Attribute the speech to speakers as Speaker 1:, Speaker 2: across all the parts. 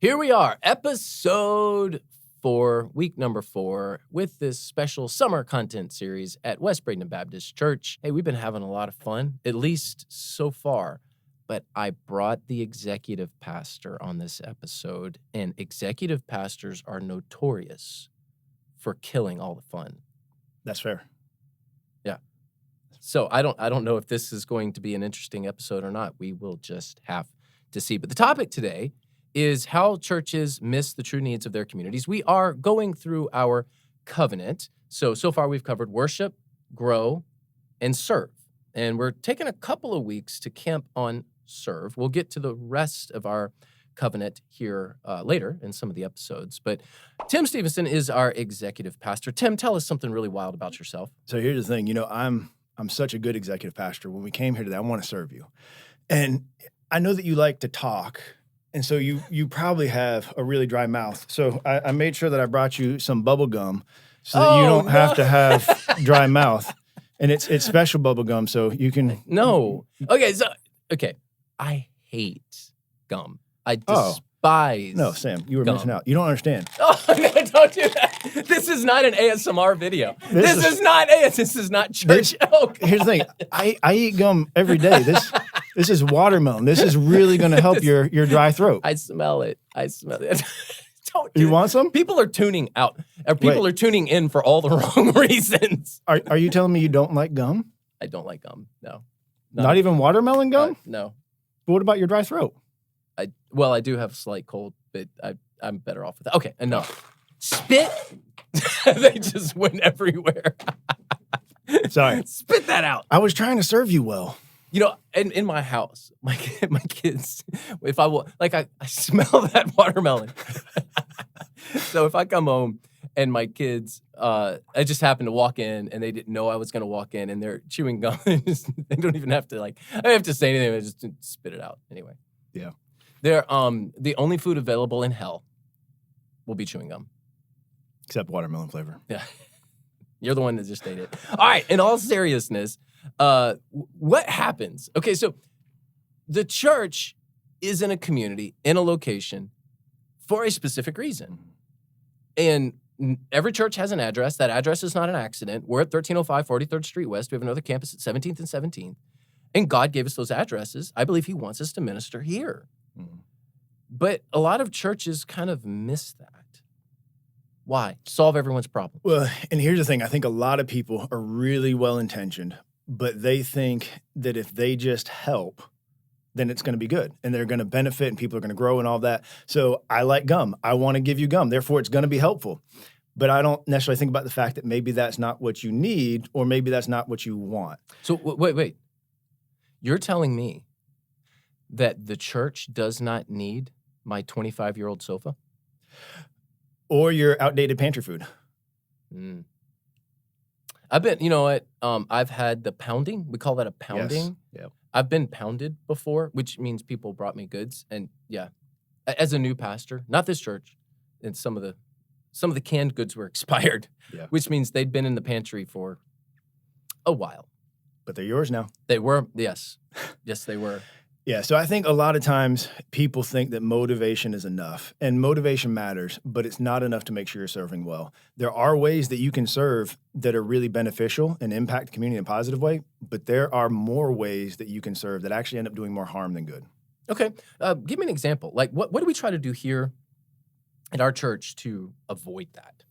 Speaker 1: Here we are, episode 4, week number 4, with this special summer content series at West Bradenton Baptist Church. Hey, we've been having a lot of fun, at least so far, but I brought the executive pastor on this episode, and executive pastors are notorious for killing all the fun.
Speaker 2: That's fair.
Speaker 1: Yeah. So I don't know if this is going to be an interesting episode or not. We will just have to see. But the topic today is how churches miss the true needs of their communities. We are going through our covenant. So far we've covered worship, grow, and serve. And we're taking a couple of weeks to camp on serve. We'll get to the rest of our covenant here later in some of the episodes. But Tim Stevenson is our executive pastor. Tim, tell us something really wild about yourself.
Speaker 2: So here's the thing, I'm such a good executive pastor. When we came here today, I want to serve you. And I know that you like to talk. And so you probably have a really dry mouth. So I made sure that I brought you some bubble gum so that you don't have to have dry mouth. And it's special bubble gum, so you can...
Speaker 1: No. Okay. I hate gum. I despise
Speaker 2: No, Sam, you were
Speaker 1: gum.
Speaker 2: missing out. You don't understand.
Speaker 1: Oh, no, don't do that. This is not an ASMR video. This is not church.
Speaker 2: Here's the thing. I eat gum every day. This is watermelon. This is really going to help your dry throat.
Speaker 1: I smell it. Don't do
Speaker 2: You want some?
Speaker 1: People are tuning out. People are tuning in for all the wrong reasons.
Speaker 2: Are you telling me you don't like gum?
Speaker 1: I don't like gum. No.
Speaker 2: Not even watermelon gum?
Speaker 1: No.
Speaker 2: But what about your dry throat?
Speaker 1: I do have a slight cold, but I'm better off with that. Okay, enough. Spit. They just went everywhere.
Speaker 2: Sorry.
Speaker 1: Spit that out.
Speaker 2: I was trying to serve you well.
Speaker 1: In my house, my kids, if I will, I smell that watermelon. So if I come home and my kids, I just happen to walk in and they didn't know I was going to walk in and they're chewing gum, they don't even have to I don't have to say anything. I just spit it out anyway.
Speaker 2: Yeah.
Speaker 1: They're the only food available in hell will be chewing gum.
Speaker 2: Except watermelon flavor.
Speaker 1: Yeah. You're the one that just ate it. All right. In all seriousness, what happens? Okay, so the church is in a community, in a location, for a specific reason. And every church has an address. That address is not an accident. We're at 1305 43rd Street West. We have another campus at 17th and 17th. And God gave us those addresses. I believe he wants us to minister here.
Speaker 2: Mm-hmm.
Speaker 1: But a lot of churches kind of miss that. Why? Solve everyone's problem.
Speaker 2: Well, and here's the thing. I think a lot of people are really well-intentioned, but they think that if they just help, then it's going to be good and they're going to benefit and people are going to grow and all that. So I like gum. I want to give you gum. Therefore, it's going to be helpful. But I don't necessarily think about the fact that maybe that's not what you need or maybe that's not what you want.
Speaker 1: So wait. You're telling me that the church does not need my 25-year-old sofa?
Speaker 2: Or your outdated pantry food.
Speaker 1: Mm. I've had the pounding. We call that a pounding.
Speaker 2: Yes. Yeah.
Speaker 1: I've been pounded before, which means people brought me goods. And yeah, as a new pastor, not this church, and some of the canned goods were expired, which means they'd been in the pantry for a while.
Speaker 2: But they're yours now.
Speaker 1: They were, yes. Yes, they were.
Speaker 2: Yeah, so I think a lot of times people think that motivation is enough, and motivation matters, but it's not enough to make sure you're serving well. There are ways that you can serve that are really beneficial and impact the community in a positive way, but there are more ways that you can serve that actually end up doing more harm than good.
Speaker 1: Okay, give me an example. What do we try to do here at our church to avoid that?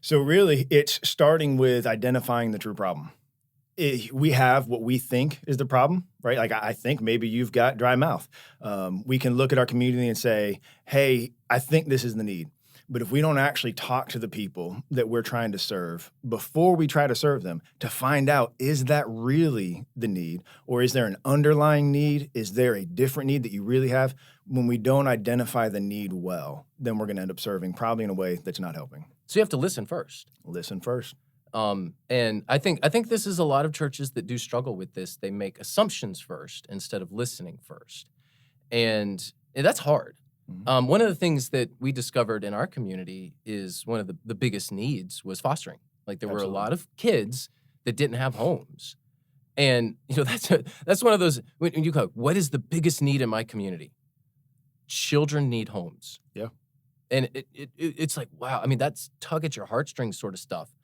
Speaker 2: So really, it's starting with identifying the true problem. We have what we think is the problem, right? I think maybe you've got dry mouth. We can look at our community and say, hey, I think this is the need. But if we don't actually talk to the people that we're trying to serve before we try to serve them to find out, is that really the need? Or is there an underlying need? Is there a different need that you really have? When we don't identify the need well, then we're going to end up serving probably in a way that's not helping.
Speaker 1: So you have to listen first.
Speaker 2: Listen first.
Speaker 1: And I think this is a lot of churches that do struggle with this. They make assumptions first instead of listening first. And that's hard. Mm-hmm. One of the things that we discovered in our community is one of the biggest needs was fostering. There were a lot of kids that didn't have homes. And, that's one of those, when you go, what is the biggest need in my community? children need homes.
Speaker 2: Yeah.
Speaker 1: And it's like, wow, I mean, that's tug at your heartstrings sort of stuff.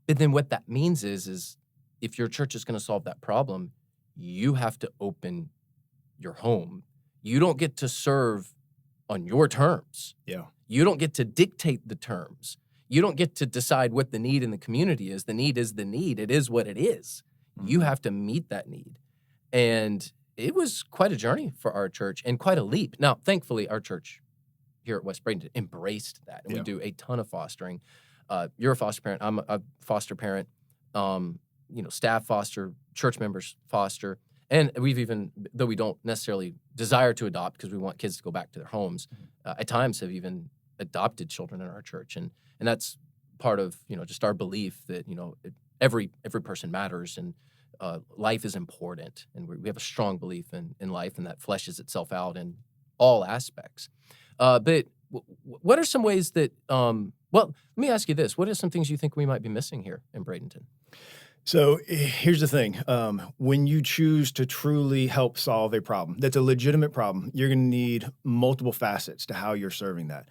Speaker 1: But then what that means is if your church is going to solve that problem, you have to open your home. You don't get to serve on your terms.
Speaker 2: Yeah.
Speaker 1: You don't get to dictate the terms. You don't get to decide what the need in the community is. The need is the need. It is what it is. You have to meet that need. And it was quite a journey for our church and quite a leap. Now, thankfully, our church here at West Bradenton embraced that. And we do a ton of fostering. You're a foster parent. I'm a foster parent. Staff foster, church members foster. And we've even, though we don't necessarily desire to adopt because we want kids to go back to their homes, at times have even adopted children in our church. And that's part of, just our belief that, every person matters and life is important. And we have a strong belief in life, and that fleshes itself out in all aspects. But what are some ways that, let me ask you this. What are some things you think we might be missing here in Bradenton?
Speaker 2: So here's the thing. When you choose to truly help solve a problem that's a legitimate problem, you're going to need multiple facets to how you're serving that.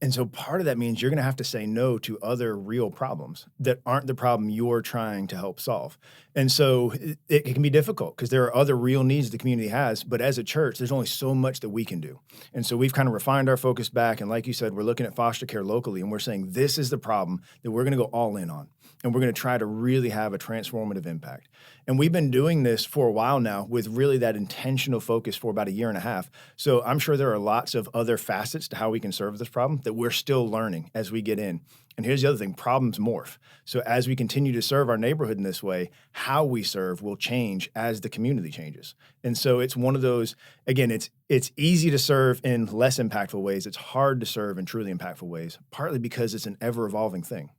Speaker 2: And so part of that means you're going to have to say no to other real problems that aren't the problem you're trying to help solve. And so it can be difficult because there are other real needs the community has. But as a church, there's only so much that we can do. And so we've kind of refined our focus back. And like you said, we're looking at foster care locally, and we're saying this is the problem that we're going to go all in on. And we're going to try to really have a transformative impact. And we've been doing this for a while now with really that intentional focus for about a year and a half. So I'm sure there are lots of other facets to how we can serve this problem that we're still learning as we get in. And here's the other thing, problems morph. So as we continue to serve our neighborhood in this way, how we serve will change as the community changes. And so it's one of those, again, it's easy to serve in less impactful ways. It's hard to serve in truly impactful ways, partly because it's an ever-evolving thing.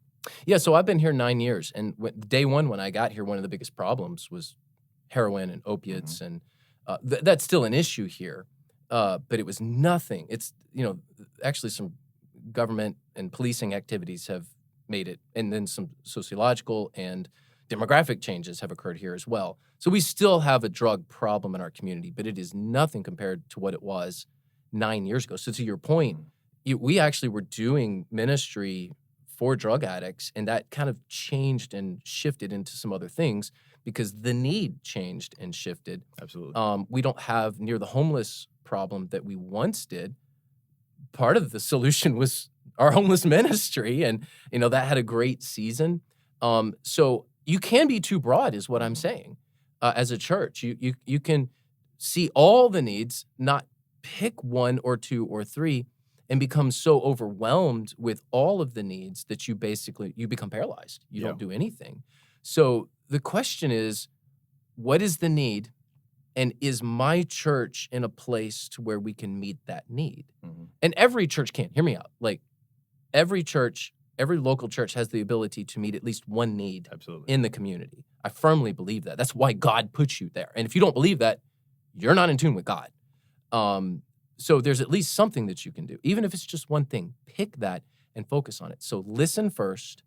Speaker 1: Yeah, so I've been here 9 years, and day one when I got here, one of the biggest problems was heroin and opiates, and that's still an issue here, but it was nothing. It's, actually some government and policing activities have made it, and then some sociological and demographic changes have occurred here as well. So we still have a drug problem in our community, but it is nothing compared to what it was 9 years ago. So to your point, we actually were doing ministry for drug addicts, and that kind of changed and shifted into some other things because the need changed and shifted.
Speaker 2: Absolutely.
Speaker 1: We don't have near the homeless problem that we once did. Part of the solution was our homeless ministry, and that had a great season. So you can be too broad, is what I'm saying. As a church, you can see all the needs, not pick one or two or three, and become so overwhelmed with all of the needs that you become paralyzed. You don't do anything. So the question is, what is the need? And is my church in a place to where we can meet that need? Mm-hmm. And every church can. Hear me out. Like every church, every local church has the ability to meet at least one need in the community. I firmly believe that. That's why God puts you there. And if you don't believe that, you're not in tune with God. So there's at least something that you can do. Even if it's just one thing, pick that and focus on it. So listen first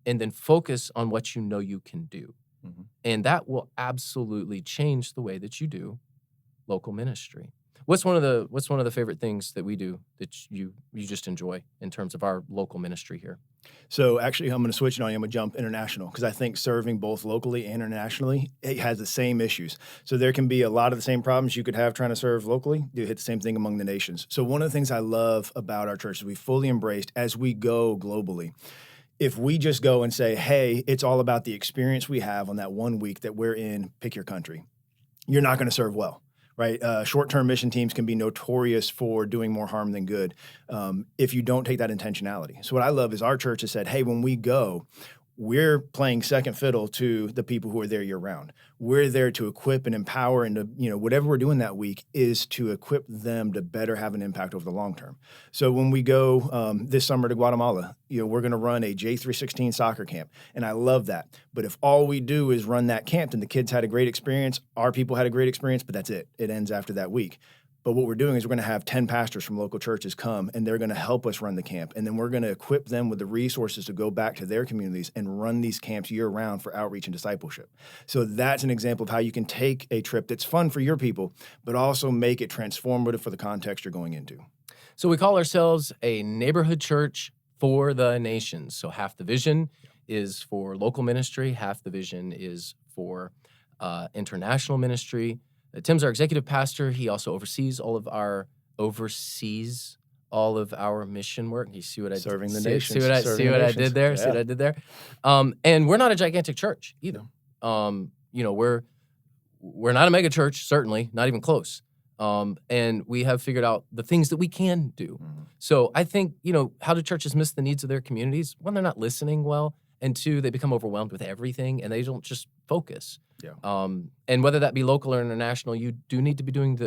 Speaker 1: and then focus on what you know you can do. Mm-hmm. And that will absolutely change the way that you do local ministry. What's one of the favorite things that we do that you just enjoy in terms of our local ministry here?
Speaker 2: So actually, I'm going to switch it on you. I'm going to jump international because I think serving both locally and internationally, it has the same issues. So there can be a lot of the same problems you could have trying to serve locally. You hit the same thing among the nations. So one of the things I love about our church is we fully embraced as we go globally. If we just go and say, hey, it's all about the experience we have on that 1 week that we're in, pick your country, you're not going to serve well. Right, short-term mission teams can be notorious for doing more harm than good if you don't take that intentionality. So what I love is our church has said, hey, when we go, we're playing second fiddle to the people who are there year-round. We're there to equip and empower, and to, whatever we're doing that week is to equip them to better have an impact over the long term. So when we go this summer to Guatemala, we're going to run a J316 soccer camp, and I love that. But if all we do is run that camp, and the kids had a great experience, our people had a great experience, but that's it. It ends after that week. But what we're doing is we're going to have 10 pastors from local churches come, and they're going to help us run the camp. And then we're going to equip them with the resources to go back to their communities and run these camps year-round for outreach and discipleship. So that's an example of how you can take a trip that's fun for your people, but also make it transformative for the context you're going into.
Speaker 1: So we call ourselves a neighborhood church for the nations. So half the vision is for local ministry, half the vision is for international ministry. Tim's our executive pastor. He also oversees all of our mission work. You see what I
Speaker 2: Serving the
Speaker 1: see,
Speaker 2: nations.
Speaker 1: See what I did there?
Speaker 2: Yeah.
Speaker 1: See what I did there? And we're not a gigantic church either. We're not a mega church, certainly, not even close. And we have figured out the things that we can do.
Speaker 2: Mm-hmm.
Speaker 1: So I think, how do churches miss the needs of their communities? One, they're not listening well. And two, they become overwhelmed with everything and they don't just focus.
Speaker 2: Yeah.
Speaker 1: And whether that be local or international, you do need to be doing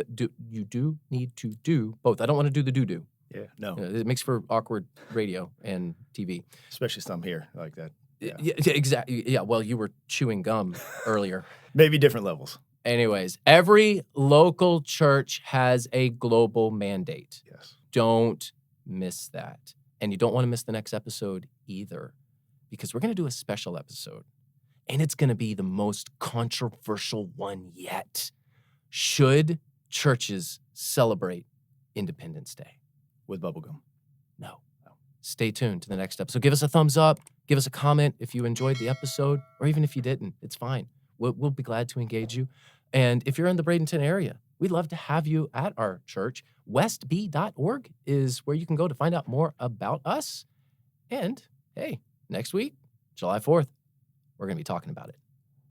Speaker 1: you do need to do both. I don't want to do the do-do.
Speaker 2: Yeah, no.
Speaker 1: It makes for awkward radio and TV.
Speaker 2: Especially some here like that.
Speaker 1: Yeah, exactly. Yeah, well, you were chewing gum earlier.
Speaker 2: Maybe different levels.
Speaker 1: Anyways, every local church has a global mandate.
Speaker 2: Yes.
Speaker 1: Don't miss that. And you don't want to miss the next episode either, because we're going to do a special episode. And it's going to be the most controversial one yet. Should churches celebrate Independence Day?
Speaker 2: With bubblegum?
Speaker 1: No. Stay tuned to the next episode. Give us a thumbs up. Give us a comment if you enjoyed the episode, or even if you didn't. It's fine. We'll be glad to engage you. And if you're in the Bradenton area, we'd love to have you at our church. westb.org is where you can go to find out more about us. And hey, next week, July 4th, we're going to be talking about it.